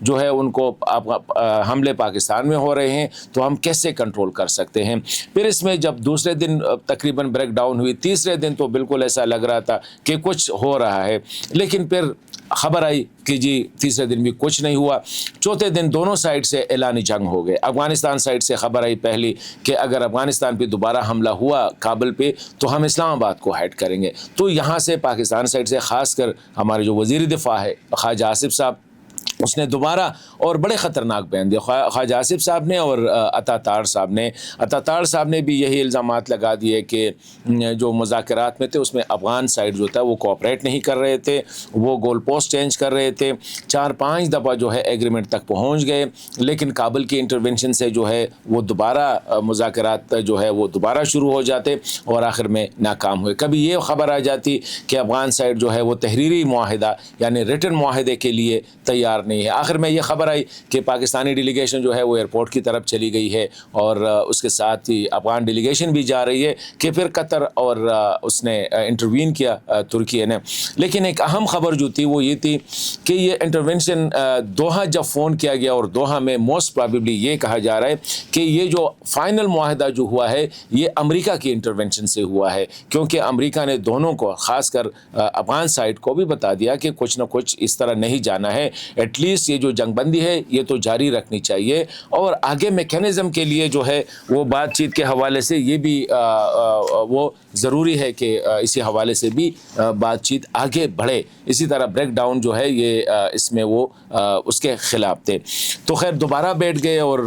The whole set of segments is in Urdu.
جو ہے ان کو حملے پاکستان میں ہو رہے ہیں تو ہم کیسے کنٹرول کر سکتے ہیں. پھر اس میں جب دوسرے دن تقریباً بریک ڈاؤن ہوئی, تیسرے دن تو بالکل ایسا لگ رہا تھا کہ کچھ ہو رہا ہے, لیکن پھر خبر آئی کہ جی تیسرے دن بھی کچھ نہیں ہوا. چوتھے دن دونوں سائڈ سے اعلانی جنگ ہو گئے. افغانستان سائڈ سے خبر آئی پہلی کہ اگر افغانستان پہ دوبارہ حملہ ہوا کابل پہ تو ہم اسلام آباد کو ہائڈ کریں گے. تو یہاں سے پاکستان سائڈ سے خاص کر ہمارے جو وزیر دفاع ہے خواجہ آصف صاحب, اس نے دوبارہ اور بڑے خطرناک بیان دیے. خواجہ آصف صاحب نے اور عطا طاہر صاحب نے بھی یہی الزامات لگا دیے کہ جو مذاکرات میں تھے اس میں افغان سائڈ جو تھا وہ کوآپریٹ نہیں کر رہے تھے, وہ گول پوسٹ چینج کر رہے تھے. 4-5 دفعہ جو ہے ایگریمنٹ تک پہنچ گئے, لیکن کابل کی انٹرونشن سے جو ہے وہ دوبارہ مذاکرات جو ہے وہ دوبارہ شروع ہو جاتے اور آخر میں ناکام ہوئے. کبھی یہ خبر آ جاتی کہ افغان سائڈ جو ہے وہ تحریری معاہدہ یعنی ریٹن معاہدے کے لیے تیار نہیں ہے. آخر میں یہ خبر آئی کہ پاکستانی ڈیلیگیشن جو ہے وہ ایئرپورٹ کی طرف چلی گئی ہے اور اس کے ساتھ ہی افغان ڈیلیگیشن بھی جا رہی ہے کہ پھر قطر اور اس نے انٹروین کیا ترکی نے. لیکن ایک اہم خبر جو تھی وہ یہ تھی کہ یہ انٹرونشن دوحہ جب فون کیا گیا اور دوحہ میں موسٹ پرابیبلی یہ کہا جا رہا ہے کہ یہ جو فائنل معاہدہ جو ہوا ہے یہ امریکہ کی انٹرونشن سے ہوا ہے, کیونکہ امریکہ نے دونوں کو خاص کر افغان سائڈ کو بھی بتا دیا کہ کچھ نہ کچھ اس طرح نہیں جانا ہے, ایٹ لیسٹ یہ جو جنگ بندی ہے یہ تو جاری رکھنی چاہیے اور آگے میکینزم کے لیے جو ہے وہ بات چیت کے حوالے سے یہ بھی وہ ضروری ہے کہ اسی حوالے سے بھی بات چیت آگے بڑھے. اسی طرح بریک ڈاؤن جو ہے یہ اس میں وہ اس کے خلاف تھے. تو خیر دوبارہ بیٹھ گئے اور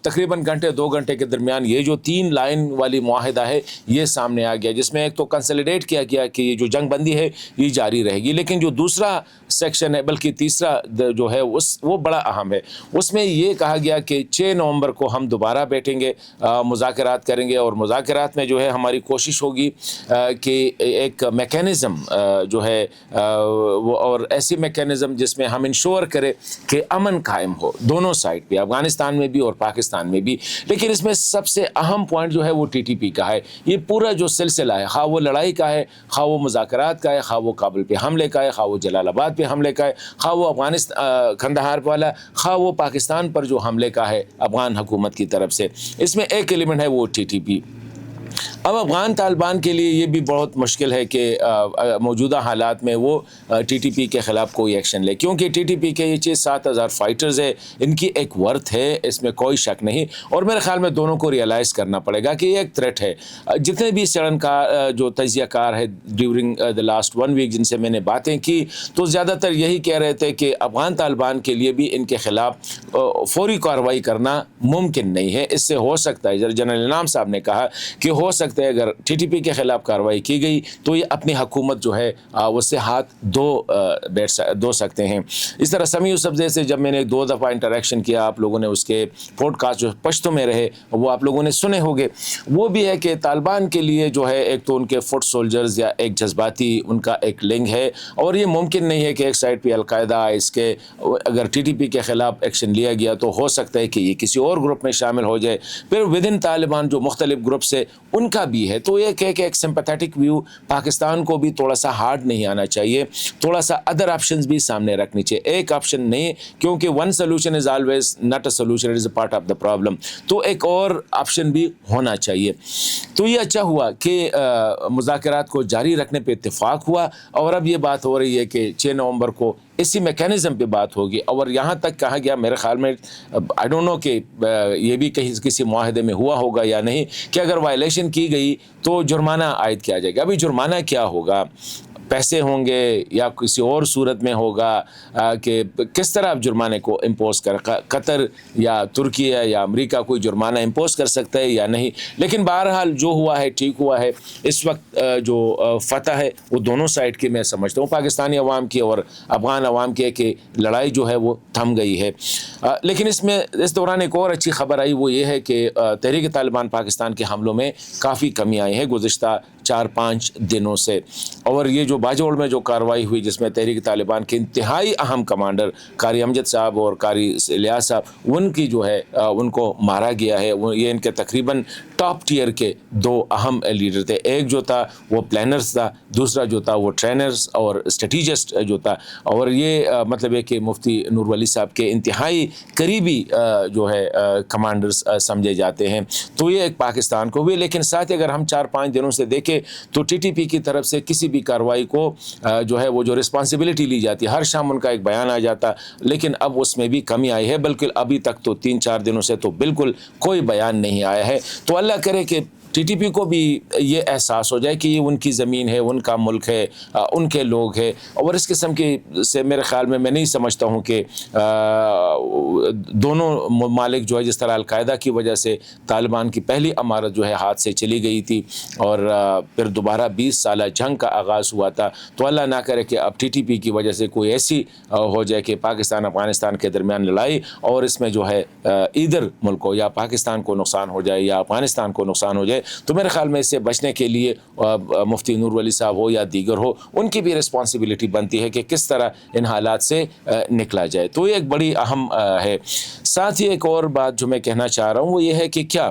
تقریباً گھنٹے 2 گھنٹے کے درمیان یہ جو 3 لائن والی معاہدہ ہے یہ سامنے آ گیا, جس میں ایک تو کنسلیڈیٹ کیا گیا کہ یہ جو جنگ بندی ہے یہ جاری رہے گی, لیکن جو دوسرا سیکشن ہے بلکہ تیسرا جو ہے وہ بڑا اہم ہے. اس میں یہ کہا گیا کہ 6 نومبر کو ہم دوبارہ بیٹھیں گے, مذاکرات کریں گے اور مذاکرات میں جو ہے ہماری کوشش ہوگی کہ ایک میکینزم جو ہے وہ اور ایسی میکینزم جس میں ہم انشور کرے کہ امن قائم ہو دونوں سائڈ پہ, افغانستان میں بھی اور پاکستان میں بھی. لیکن اس میں سب سے اہم پوائنٹ جو ہے وہ ٹی ٹی پی کا ہے. یہ پورا جو سلسلہ ہے خواہ وہ لڑائی کا ہے, خواہ وہ مذاکرات کا ہے, خواہ وہ کابل پہ حملے کا ہے, خواہ وہ جلال آباد پہ حملے کا ہے, خواہ وہ افغانستان کندہار والا, خواہ وہ پاکستان پر جو حملے کا ہے افغان حکومت کی طرف سے, اس میں ایک ایلیمنٹ ہے وہ ٹی ٹی پی. اب افغان طالبان کے لیے یہ بھی بہت مشکل ہے کہ موجودہ حالات میں وہ ٹی ٹی پی کے خلاف کوئی ایکشن لے, کیونکہ ٹی ٹی پی کے یہ 6-7 ہزار فائٹرز ہے, ان کی ایک ورتھ ہے, اس میں کوئی شک نہیں. اور میرے خیال میں دونوں کو ریئلائز کرنا پڑے گا کہ یہ ایک تھریٹ ہے. جتنے بھی سڑن کا جو تجزیہ کار ہے ڈیورنگ دا لاسٹ 1 ویک جن سے میں نے باتیں کی تو زیادہ تر یہی کہہ رہے تھے کہ افغان طالبان کے لیے بھی ان کے خلاف فوری کارروائی کرنا ممکن نہیں ہے. اس سے ہو سکتا ہے جنرل انعام صاحب نے کہا کہ ہو سکتا ہے اگر ٹی ٹی پی کے خلاف کارروائی کی گئی تو یہ اپنی حکومت جو ہے اس سے ہاتھ دھو سکتے ہیں. اس طرح سمیع یوسفزئی سے جب میں نے 2 دفعہ انٹریکشن کیا, آپ لوگوں نے اس کے پوڈ کاسٹ جو پشتوں میں رہے وہ آپ لوگوں نے سنے ہوگے, وہ بھی ہے کہ طالبان کے لیے جو ہے ایک تو ان کے فٹ سولجرز یا ایک جذباتی ان کا ایک لنک ہے, اور یہ ممکن نہیں ہے کہ ایک سائڈ پہ القاعدہ اس کے اگر ٹی ٹی پی کے خلاف ایکشن لیا گیا تو ہو سکتا ہے کہ یہ کسی اور گروپ میں شامل ہو جائے. پھر ودن طالبان جو مختلف گروپس ہے ان کا بھی ہے, تو ایک ہے کہ ایک سمپیتھیٹک ویو پاکستان کو بھی تھوڑا سا ہارڈ نہیں آنا چاہیے, تھوڑا سا ادر آپشنز بھی سامنے رکھنی چاہیے, ایک آپشن نہیں, کیونکہ one solution is always not a solution, it is a part of the problem. تو ایک اور آپشن بھی ہونا چاہیے. تو یہ اچھا ہوا کہ مذاکرات کو جاری رکھنے پہ اتفاق ہوا, اور اب یہ بات ہو رہی ہے کہ 6 نومبر کو اسی میکینزم پہ بات ہوگی. اور یہاں تک کہا گیا میرے خیال میں آئی ڈونٹ نو کہ یہ بھی کسی معاہدے میں ہوا ہوگا یا نہیں, کہ اگر وائلیشن کی گئی تو جرمانہ عائد کیا جائے گا. ابھی جرمانہ کیا ہوگا, پیسے ہوں گے یا کسی اور صورت میں ہوگا کہ کس طرح آپ جرمانے کو امپوز کر, قطر یا ترکی یا امریکہ کوئی جرمانہ امپوز کر سکتا ہے یا نہیں. لیکن بہرحال جو ہوا ہے ٹھیک ہوا ہے. اس وقت جو فتح ہے وہ دونوں سائڈ کی میں سمجھتا ہوں, پاکستانی عوام کی اور افغان عوام کی, کہ لڑائی جو ہے وہ تھم گئی ہے. لیکن اس دوران ایک اور اچھی خبر آئی, وہ یہ ہے کہ تحریک طالبان پاکستان کے حملوں میں کافی کمی آئی ہے گزشتہ 4-5 دنوں سے. اور یہ جو باجوڑ میں جو کارروائی ہوئی جس میں تحریک طالبان کے انتہائی اہم کمانڈر قاری امجد صاحب اور قاری الیاس صاحب ان کی جو ہے ان کو مارا گیا ہے, یہ ان کے تقریباً ٹاپ ٹیئر کے دو اہم لیڈر تھے. ایک جو تھا وہ پلانرز تھا, دوسرا جو تھا وہ ٹرینرز اور اسٹریٹجسٹ جو تھا. اور یہ مطلب ہے کہ مفتی نور ولی صاحب کے انتہائی قریبی جو ہے کمانڈرز سمجھے جاتے ہیں. تو یہ ایک پاکستان کو بھی, لیکن ساتھ اگر ہم 4-5 دنوں سے دیکھیں تو ٹی ٹی پی کی طرف سے کسی بھی کارروائی کو جو ہے وہ جو رسپانسبلٹی لی جاتی ہے, ہر شام ان کا ایک بیان آ جاتا, لیکن اب اس میں بھی کمی آئی ہے. بلکہ ابھی تک تو 3-4 دنوں سے تو بالکل کوئی بیان نہیں آیا ہے. تو اللہ کرے کہ ٹی ٹی پی کو بھی یہ احساس ہو جائے کہ یہ ان کی زمین ہے, ان کا ملک ہے, ان کے لوگ ہیں. اور اس قسم کی سے میرے خیال میں نہیں سمجھتا ہوں کہ دونوں ممالک جو ہے, جس طرح القاعدہ کی وجہ سے طالبان کی پہلی عمارت جو ہے ہاتھ سے چلی گئی تھی اور پھر دوبارہ 20 سالہ جنگ کا آغاز ہوا تھا, تو اللہ نہ کرے کہ اب ٹی ٹی پی کی وجہ سے کوئی ایسی ہو جائے کہ پاکستان افغانستان کے درمیان لڑائی اور اس میں جو ہے ادھر ملک کو یا پاکستان کو نقصان ہو جائے یا افغانستان کو نقصان ہو جائے. تو میرے خیال میں اس سے بچنے کے لیے مفتی نور ولی صاحب ہو یا دیگر ہو, ان کی بھی رسپانسبلٹی بنتی ہے کہ کس طرح ان حالات سے نکلا جائے. تو یہ ایک بڑی اہم ہے. ساتھ ہی ایک اور بات جو میں کہنا چاہ رہا ہوں وہ یہ ہے کہ کیا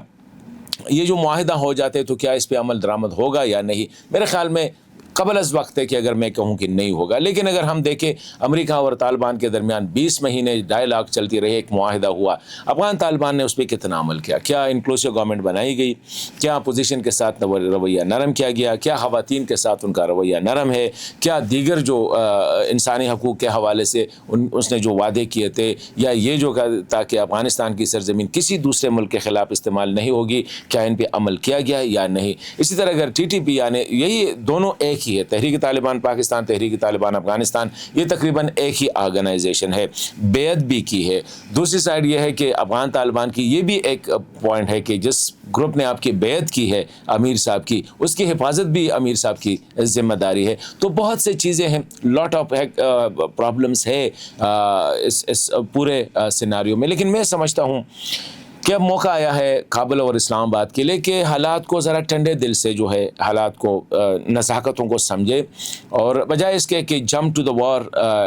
یہ جو معاہدہ ہو جاتے تو کیا اس پہ عمل درآمد ہوگا یا نہیں. میرے خیال میں قبل از وقت ہے کہ اگر میں کہوں کہ نہیں ہوگا. لیکن اگر ہم دیکھیں امریکہ اور طالبان کے درمیان 20 مہینے ڈائلاگ چلتی رہی, ایک معاہدہ ہوا, افغان طالبان نے اس پہ کتنا عمل کیا, کیا انکلوسیو گورنمنٹ بنائی گئی, کیا اپوزیشن کے ساتھ رویہ نرم کیا گیا, کیا خواتین کے ساتھ ان کا رویہ نرم ہے, کیا دیگر جو انسانی حقوق کے حوالے سے اس نے جو وعدے کیے تھے, یا یہ جو تاکہ افغانستان کی سرزمین کسی دوسرے ملک کے خلاف استعمال نہیں ہوگی, کیا ان پہ عمل کیا گیا یا نہیں. اسی طرح اگر ٹی ٹی پی یعنی یہی دونوں ایک ہے, تحریک طالبان پاکستان, تحریک طالبان افغانستان, یہ تقریباً ایک ہی آرگنائزیشن ہے, بیعت بھی کی ہے. دوسری سائڈ یہ ہے کہ افغان طالبان کی یہ بھی ایک پوائنٹ ہے کہ جس گروپ نے آپ کی بیعت کی ہے امیر صاحب کی, اس کی حفاظت بھی امیر صاحب کی ذمہ داری ہے. تو بہت سے چیزیں ہیں, لاٹ آف پرابلمس ہے اس پورے سیناریو میں. لیکن میں سمجھتا ہوں کہ اب موقع آیا ہے کابل اور اسلام آباد کے لیے کہ حالات کو ذرا ٹھنڈے دل سے جو ہے حالات کو نزاکتوں کو سمجھے, اور بجائے اس کے کہ جمپ ٹو دا وار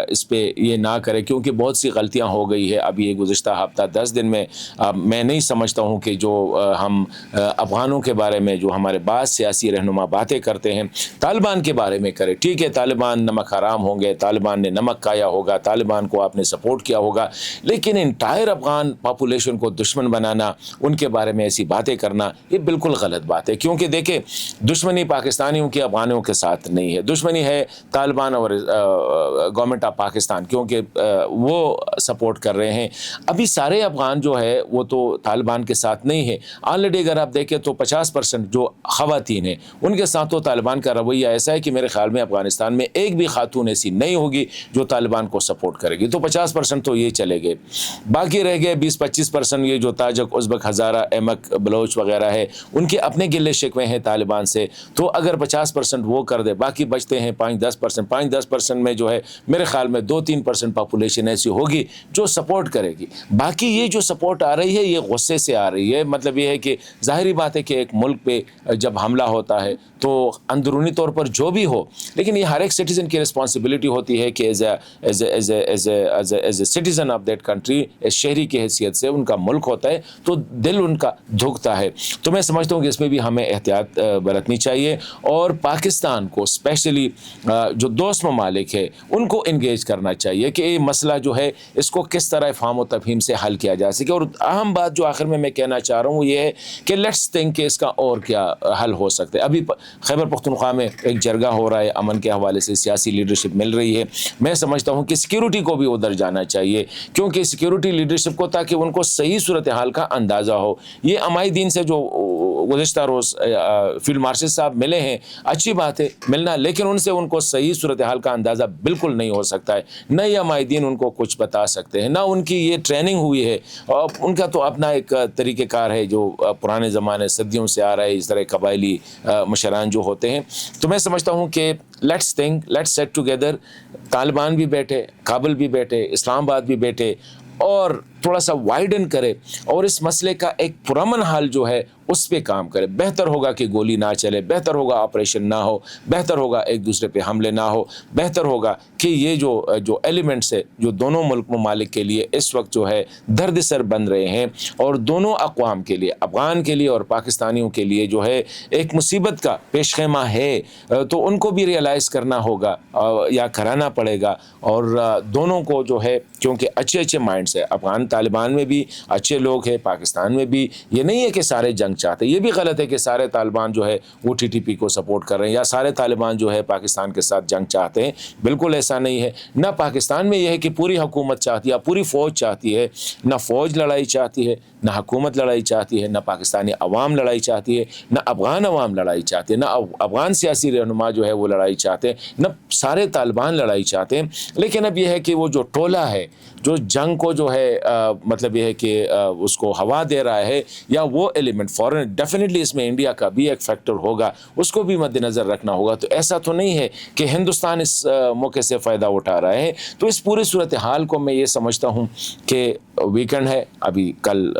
اس پہ یہ نہ کرے, کیونکہ بہت سی غلطیاں ہو گئی ہے اب یہ گزشتہ ہفتہ 10 دن میں. میں نہیں سمجھتا ہوں کہ جو ہم افغانوں کے بارے میں جو ہمارے بعض سیاسی رہنما باتیں کرتے ہیں طالبان کے بارے میں کرے. ٹھیک ہے, طالبان نمک حرام ہوں گے, طالبان نے نمک کھایا ہوگا, طالبان کو آپ نے سپورٹ کیا ہوگا, لیکن انٹائر افغان پاپولیشن کو دشمن بنانا, ان کے بارے میں ایسی باتیں کرنا, یہ بالکل غلط بات ہے. کیونکہ دیکھیں, دشمنی پاکستانیوں کی افغانوں کے ساتھ نہیں ہے, دشمنی ہے طالبان اور گورنمنٹ آف پاکستان, کیونکہ وہ سپورٹ کر رہے ہیں. ابھی سارے افغان جو ہے وہ تو طالبان کے ساتھ نہیں ہے. آلریڈی اگر آپ دیکھیں تو 50% جو خواتین ہیں ان کے ساتھ تو طالبان کا رویہ ایسا ہے کہ میرے خیال میں افغانستان میں ایک بھی خاتون ایسی نہیں ہوگی جو طالبان کو سپورٹ کرے گی. تو 50% تو یہ چلے گئے, باقی رہ گئے 20-25% یہ جو تاجک, ازبک, ہزارہ, احمق, بلوچ وغیرہ ہے, ان کے اپنے گلے شکوے ہیں طالبان سے. تو اگر 50% وہ کر دے, باقی بچتے ہیں 5-10%. 5-10% میں جو ہے میرے خیال میں 2-3% پاپولیشن ایسی ہوگی جو سپورٹ کرے گی. باقی یہ جو سپورٹ آ رہی ہے یہ غصے سے آ رہی ہے. مطلب یہ ہے کہ ظاہری بات ہے کہ ایک ملک پہ جب حملہ ہوتا ہے تو اندرونی طور پر جو بھی ہو, لیکن یہ ہر ایک سٹیزن کی رسپانسبلٹی ہوتی ہے کہ as a citizen of that country, شہری کی حیثیت سے ان کا ملک ہوتا ہے تو دل ان کا دھکتا ہے. تو میں سمجھتا ہوں کہ اس میں بھی ہمیں احتیاط برتنی چاہیے, اور پاکستان کو اسپیشلی جو دوست ممالک ہے ان کو انگیج کرنا چاہیے کہ یہ مسئلہ جو ہے اس کو کس طرح فہم و تفہیم سے حل کیا جا سکے. اور اہم بات جو آخر میں کہنا چاہ رہا ہوں وہ یہ ہے کہ لیٹس تھنک کہ اس کا اور کیا حل ہو سکتا ہے. ابھی خیبر پختونخوا میں ایک جرگہ ہو رہا ہے, امن کے حوالے سے سیاسی لیڈرشپ مل رہی ہے. میں سمجھتا ہوں کہ سیکیورٹی کو بھی ادھر جانا چاہیے, کیونکہ سیکیورٹی لیڈرشپ کو تاکہ ان کو صحیح صورتحال کا اندازہ ہو. یہ امائی دین سے جو گزشتہ روز فیلڈ مارشل صاحب ملے ہیں, اچھی بات ہے ملنا, لیکن ان سے ان کو صحیح صورتحال کا اندازہ بالکل نہیں ہو سکتا ہے. نہ یہ امائی دین ان کو کچھ بتا سکتے ہیں, نہ ان کی یہ ٹریننگ ہوئی ہے. ان کا تو اپنا ایک طریقہ کار ہے جو پرانے زمانے صدیوں سے آ رہا ہے, اس طرح قبائلی مشران جو ہوتے ہیں. تو میں سمجھتا ہوں کہ let's think, let's sit together. Taliban بھی بیٹھے, کابل بھی بیٹھے, اسلام آباد بھی بیٹھے, اور تھوڑا سا وائڈن کرے, اور اس مسئلے کا ایک پرامن حل جو ہے اس پہ کام کرے. بہتر ہوگا کہ گولی نہ چلے, بہتر ہوگا آپریشن نہ ہو, بہتر ہوگا ایک دوسرے پہ حملے نہ ہو, بہتر ہوگا کہ یہ جو ایلیمنٹس ہے جو دونوں ممالک کے لیے اس وقت جو ہے درد سر بن رہے ہیں, اور دونوں اقوام کے لیے, افغان کے لیے اور پاکستانیوں کے لیے جو ہے ایک مصیبت کا پیش خیمہ ہے, تو ان کو بھی ریئلائز کرنا ہوگا یا کرانا پڑے گا. اور دونوں کو جو ہے, کیونکہ اچھے مائنڈس ہے, افغان طالبان میں بھی اچھے لوگ ہیں, پاکستان میں بھی. یہ نہیں ہے کہ سارے جنگ چاہتے, یہ بھی غلط ہے کہ سارے طالبان جو ہے وہ TTP کو سپورٹ کر رہے ہیں, یا سارے طالبان جو ہے پاکستان کے ساتھ جنگ چاہتے ہیں. بالکل ایسا نہیں ہے. نہ پاکستان میں یہ ہے کہ پوری حکومت چاہتی ہے یا پوری فوج چاہتی ہے, نہ فوج لڑائی چاہتی ہے, نہ حکومت لڑائی چاہتی ہے, نہ پاکستانی عوام لڑائی چاہتی ہے, نہ افغان عوام لڑائی چاہتے ہیں, نہ افغان سیاسی رہنما جو ہے وہ لڑائی چاہتے ہیں, نہ سارے طالبان لڑائی چاہتے ہیں. لیکن اب یہ ہے کہ وہ جو ٹولہ ہے جو جنگ کو جو ہے مطلب یہ ہے کہ اس کو ہوا دے رہا ہے, یا وہ ایلیمنٹ فورن ڈیفینیٹلی اس میں انڈیا کا بھی ایک فیکٹر ہوگا, اس کو بھی مد نظر رکھنا ہوگا. تو ایسا تو نہیں ہے کہ ہندوستان اس موقع سے فائدہ اٹھا رہا ہے. تو اس پوری صورتحال کو میں یہ سمجھتا ہوں کہ ویکنڈ ہے, ابھی کل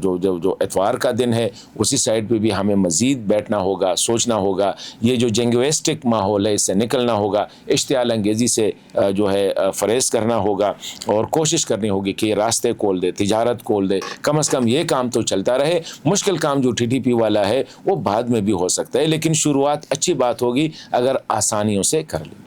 جو اتوار کا دن ہے, اسی سائڈ پہ بھی ہمیں مزید بیٹھنا ہوگا, سوچنا ہوگا. یہ جو جنگویسٹک ماحول ہے اس سے نکلنا ہوگا, اشتعال انگیزی سے جو ہے فریز کرنا ہوگا, اور کوشش کرنی ہوگی کہ راستے کھول دے, تجارت کھول دے, کم از کم یہ کام تو چلتا رہے. مشکل کام جو TTP والا ہے وہ بعد میں بھی ہو سکتا ہے, لیکن شروعات اچھی بات ہوگی اگر آسانیوں سے کر لی.